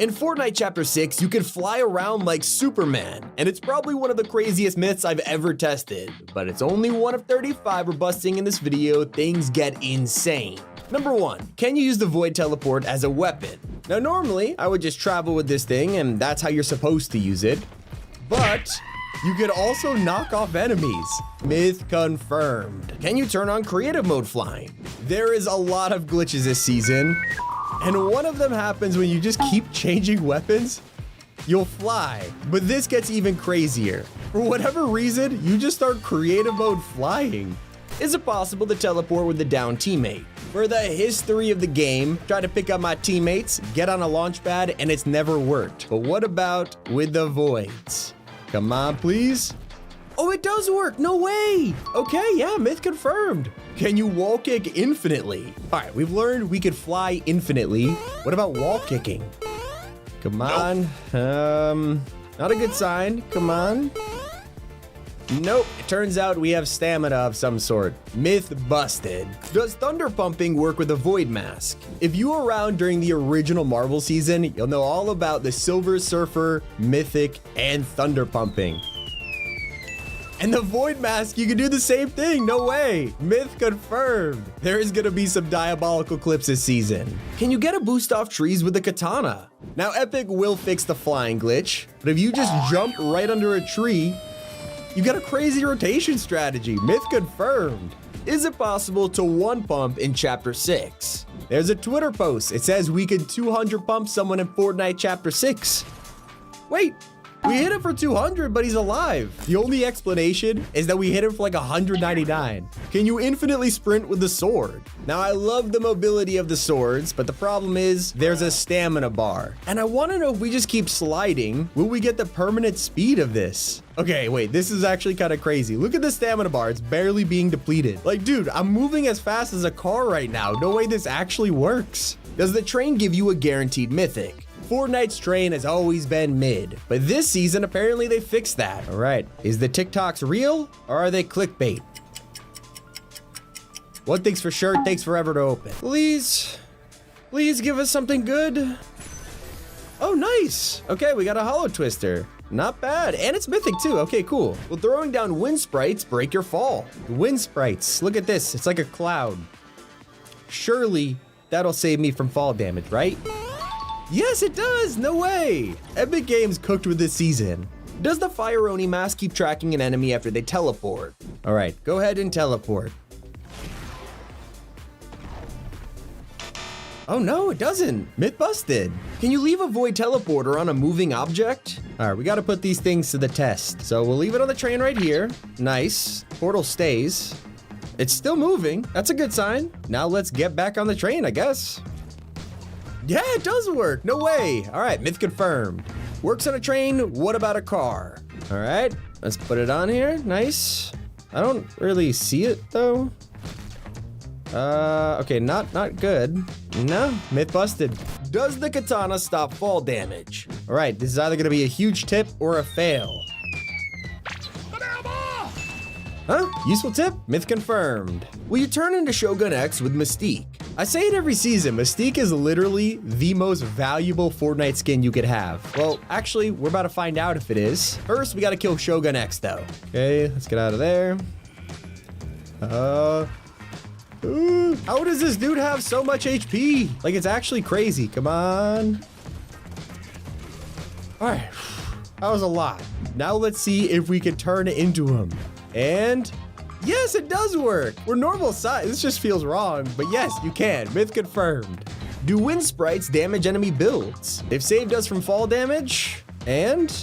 In Fortnite Chapter 6, you can fly around like Superman, and it's probably one of the craziest myths I've ever tested. But it's only one of 35 we're busting in this video. Things get insane. Number 1, can you use the Void Teleport as a weapon? Now normally, I would just travel with this thing, and that's how you're supposed to use it. But you could also knock off enemies. Myth confirmed. Can you turn on creative mode flying? There is a lot of glitches this season, and one of them happens when you just keep changing weapons. You'll fly, but this gets even crazier. For whatever reason, you just start creative mode flying. Is it possible to teleport with the down teammate? For the history of the game, try to pick up my teammates, get on a launch pad, and it's never worked. But what about with the voids? Come on, please. Oh, it does work. No way. Okay, yeah, myth confirmed. Can you wall kick infinitely? All right, we've learned we could fly infinitely. What about wall kicking? Come on. Nope. Not a good sign. Come on. Nope, it turns out we have stamina of some sort. Myth busted. Does thunder pumping work with a void mask? If you were around during the original Marvel season, you'll know all about the Silver Surfer, Mythic, and thunder pumping. And the void mask, you can do the same thing. No way. Myth confirmed. There is gonna be some diabolical clips this season. Can you get a boost off trees with the katana? Now, Epic will fix the flying glitch, but if you just jump right under a tree, you got a crazy rotation strategy. Myth confirmed. Is it possible to one pump in Chapter 6? There's a Twitter post. It says we can 200 pump someone in Fortnite Chapter 6. Wait, we hit him for 200, but he's alive. The only explanation is that we hit him for like 199. Can you infinitely sprint with the sword? Now, I love the mobility of the swords, but the problem is there's a stamina bar. And I want to know if we just keep sliding, will we get the permanent speed of this? Okay, wait, this is actually kind of crazy. Look at the stamina bar. It's barely being depleted. Like, dude, I'm moving as fast as a car right now. No way this actually works. Does the train give you a guaranteed mythic? Fortnite's train has always been mid, but this season, apparently they fixed that. All right, is the TikToks real or are they clickbait? One thing's for sure, it takes forever to open. Please give us something good. Oh, nice. Okay, we got a hollow twister. Not bad, and it's mythic too. Okay, cool. Well, throwing down wind sprites break your fall. Wind sprites, look at this. It's like a cloud. Surely that'll save me from fall damage, right? Yes, it does. No way. Epic Games cooked with this season. Does the Fire Oni mask keep tracking an enemy after they teleport? All right, go ahead and teleport. Oh no, it doesn't. Myth busted. Can you leave a void teleporter on a moving object? All right, we got to put these things to the test. So we'll leave it on the train right here. Nice. Portal stays. It's still moving. That's a good sign. Now let's get back on the train, I guess. Yeah, it does work. No way. All right, myth confirmed. Works on a train. What about a car? All right, let's put it on here. Nice. I don't really see it though. Okay, not good. No, myth busted. Does the katana stop fall damage? All right, this is either gonna be a huge tip or a fail. Huh? Useful tip? Myth confirmed. Will you turn into Shogun X with Mystique? I say it every season, Mystique is literally the most valuable Fortnite skin you could have. Well, actually, we're about to find out if it is. First, we gotta kill Shogun X though. Okay, let's get out of there. How does this dude have so much HP? Like, it's actually crazy. Come on. All right, that was a lot. Now let's see if we can turn it into him. And yes, it does work. We're normal size. This just feels wrong, but yes, you can. Myth confirmed. Do wind sprites damage enemy builds? They've saved us from fall damage. And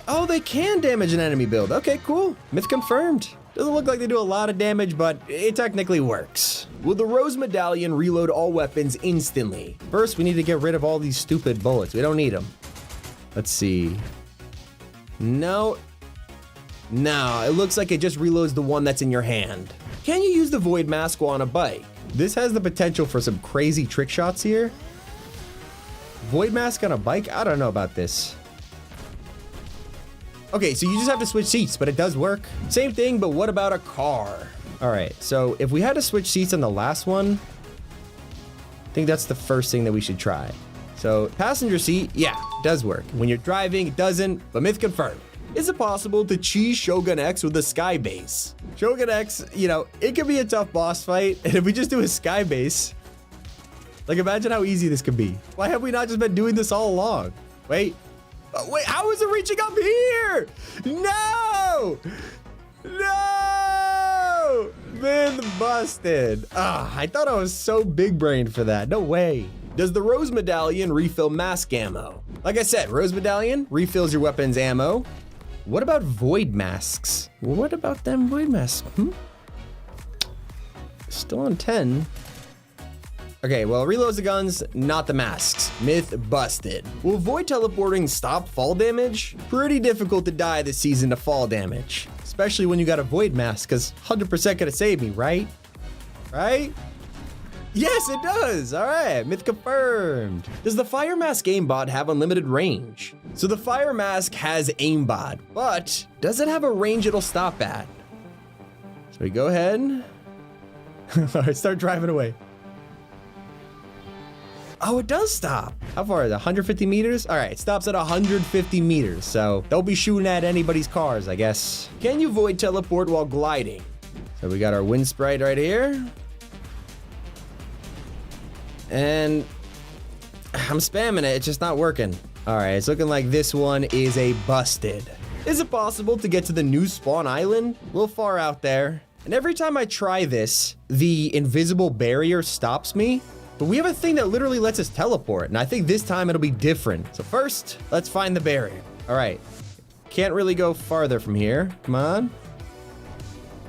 oh, they can damage an enemy build. Okay, cool. Myth confirmed. Doesn't look like they do a lot of damage, but it technically works. Will the Rose Medallion reload all weapons instantly? First, we need to get rid of all these stupid bullets. We don't need them. Let's see. No, it looks like it just reloads the one that's in your hand. Can you use the Void Mask while on a bike? This has the potential for some crazy trick shots here. Void Mask on a bike? I don't know about this. Okay, so you just have to switch seats, but it does work. Same thing, but what about a car? All right, so if we had to switch seats on the last one, I think that's the first thing that we should try. So passenger seat, yeah, does work. When you're driving, it doesn't, but myth confirmed. Is it possible to cheese Shogun X with a sky base? Shogun X, you know, it could be a tough boss fight. And if we just do a sky base, like imagine how easy this could be. Why have we not just been doing this all along? Wait, wait, how is it reaching up here? No! No! Myth busted. Ah, I thought I was so big brained for that. No way. Does the Rose Medallion refill mask ammo? Like I said, Rose Medallion refills your weapon's ammo. What about Void Masks? What about them Void Masks? Still on 10. Okay, well, reloads the guns, not the masks. Myth busted. Will Void Teleporting stop fall damage? Pretty difficult to die this season to fall damage. Especially when you got a Void Mask, because 100% gonna save me, right? Right? Yes, it does. All right, myth confirmed. Does the Fire Mask aimbot have unlimited range? So the Fire Mask has aimbot, but does it have a range it'll stop at? So we go ahead. All right, start driving away. Oh, it does stop. How far is it? 150 meters? All right, it stops at 150 meters. So don't be shooting at anybody's cars, I guess. Can you void teleport while gliding? So we got our wind sprite right here. And I'm spamming it, it's just not working. All right, it's looking like this one is a busted. Is it possible to get to the new spawn island? A little far out there. And every time I try this, the invisible barrier stops me. But we have a thing that literally lets us teleport. And I think this time it'll be different. So first, let's find the barrier. All right, can't really go farther from here. Come on.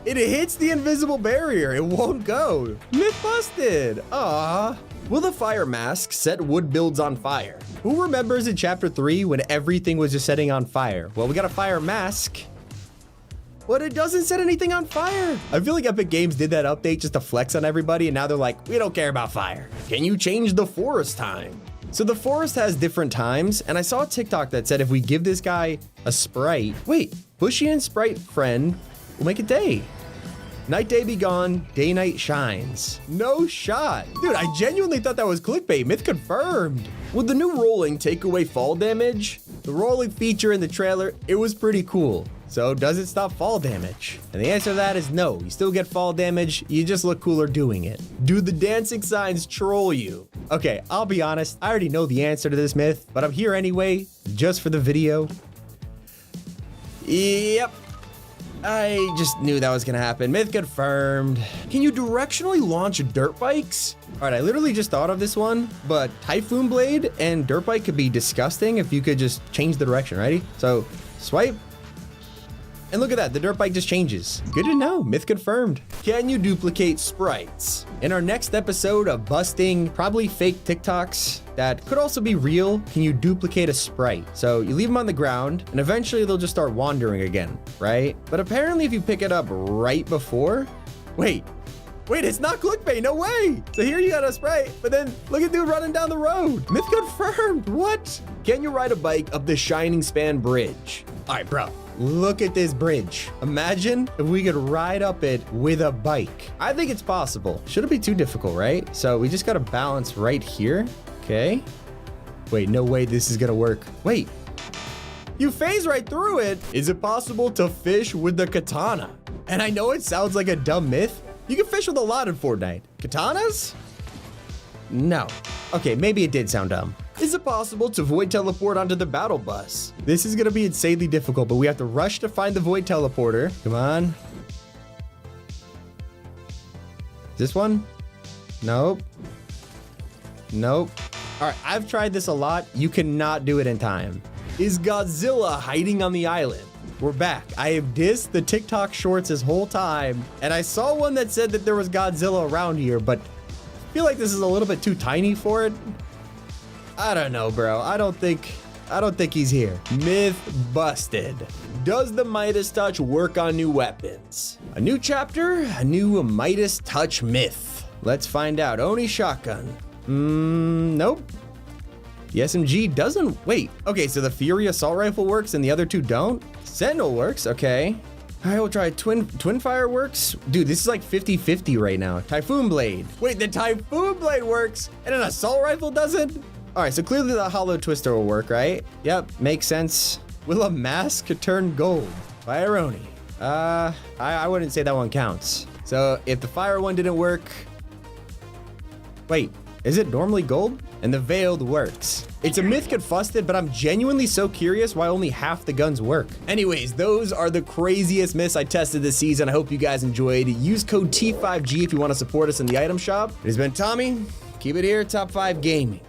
It hits the invisible barrier, it won't go. Myth busted, ah. Will the Fire Mask set wood builds on fire? Who remembers in chapter 3 when everything was just setting on fire? Well, we got a Fire Mask, but it doesn't set anything on fire. I feel like Epic Games did that update just to flex on everybody, and now they're like, we don't care about fire. Can you change the forest time? So the forest has different times, and I saw a TikTok that said if we give this guy a sprite, wait, Bushy and Sprite friend will make it day. Night day be gone, day night shines. No shot. Dude, I genuinely thought that was clickbait. Myth confirmed. Would the new rolling take away fall damage? The rolling feature in the trailer, it was pretty cool. So does it stop fall damage? And the answer to that is no. You still get fall damage, you just look cooler doing it. Do the dancing signs troll you? Okay, I'll be honest, I already know the answer to this myth, but I'm here anyway, just for the video. Yep. I just knew that was gonna happen. Myth confirmed. Can you directionally launch dirt bikes? All right, I literally just thought of this one, but Typhoon Blade and dirt bike could be disgusting if you could just change the direction, ready? So swipe. And look at that, the dirt bike just changes. Good to know, myth confirmed. Can you duplicate sprites? In our next episode of busting probably fake TikToks that could also be real, can you duplicate a sprite? So you leave them on the ground and eventually they'll just start wandering again, right? But apparently if you pick it up right before, wait, it's not clickbait, no way. So here you got a sprite, but then look at dude running down the road. Myth confirmed, what? Can you ride a bike up the Shining Span Bridge? All right, bro. Look at this bridge. Imagine if we could ride up it with a bike. I think it's possible. Shouldn't be too difficult, right? So we just got to balance right here. Okay. Wait, no way this is going to work. Wait, you phase right through it. Is it possible to fish with the katana? And I know it sounds like a dumb myth. You can fish with a lot in Fortnite. Katanas? No. Okay, maybe it did sound dumb. Is it possible to void teleport onto the battle bus? This is gonna be insanely difficult, but we have to rush to find the void teleporter. Come on. This one? Nope. Nope. All right, I've tried this a lot. You cannot do it in time. Is Godzilla hiding on the island? We're back. I have dissed the TikTok shorts this whole time, and I saw one that said that there was Godzilla around here, but I feel like this is a little bit too tiny for it. I don't know, bro. I don't think he's here. Myth busted. Does the Midas Touch work on new weapons? A new chapter, a new Midas Touch myth. Let's find out. Oni shotgun. Nope. The SMG doesn't. Wait. Okay, so the Fury assault rifle works and the other two don't? Sentinel works. Okay. All right, we'll try twin fireworks. Dude, this is like 50-50 right now. Typhoon blade. Wait, the typhoon blade works and an assault rifle doesn't? All right, so clearly the hollow twister will work, right? Yep, makes sense. Will a mask turn gold? Fironi. I wouldn't say that one counts. So if the fire one didn't work, wait, is it normally gold? And the veiled works. It's a myth confused, but I'm genuinely so curious why only half the guns work. Anyways, those are the craziest myths I tested this season. I hope you guys enjoyed. Use code T5G if you want to support us in the item shop. It has been Tommy. Keep it here, Top 5 Gaming.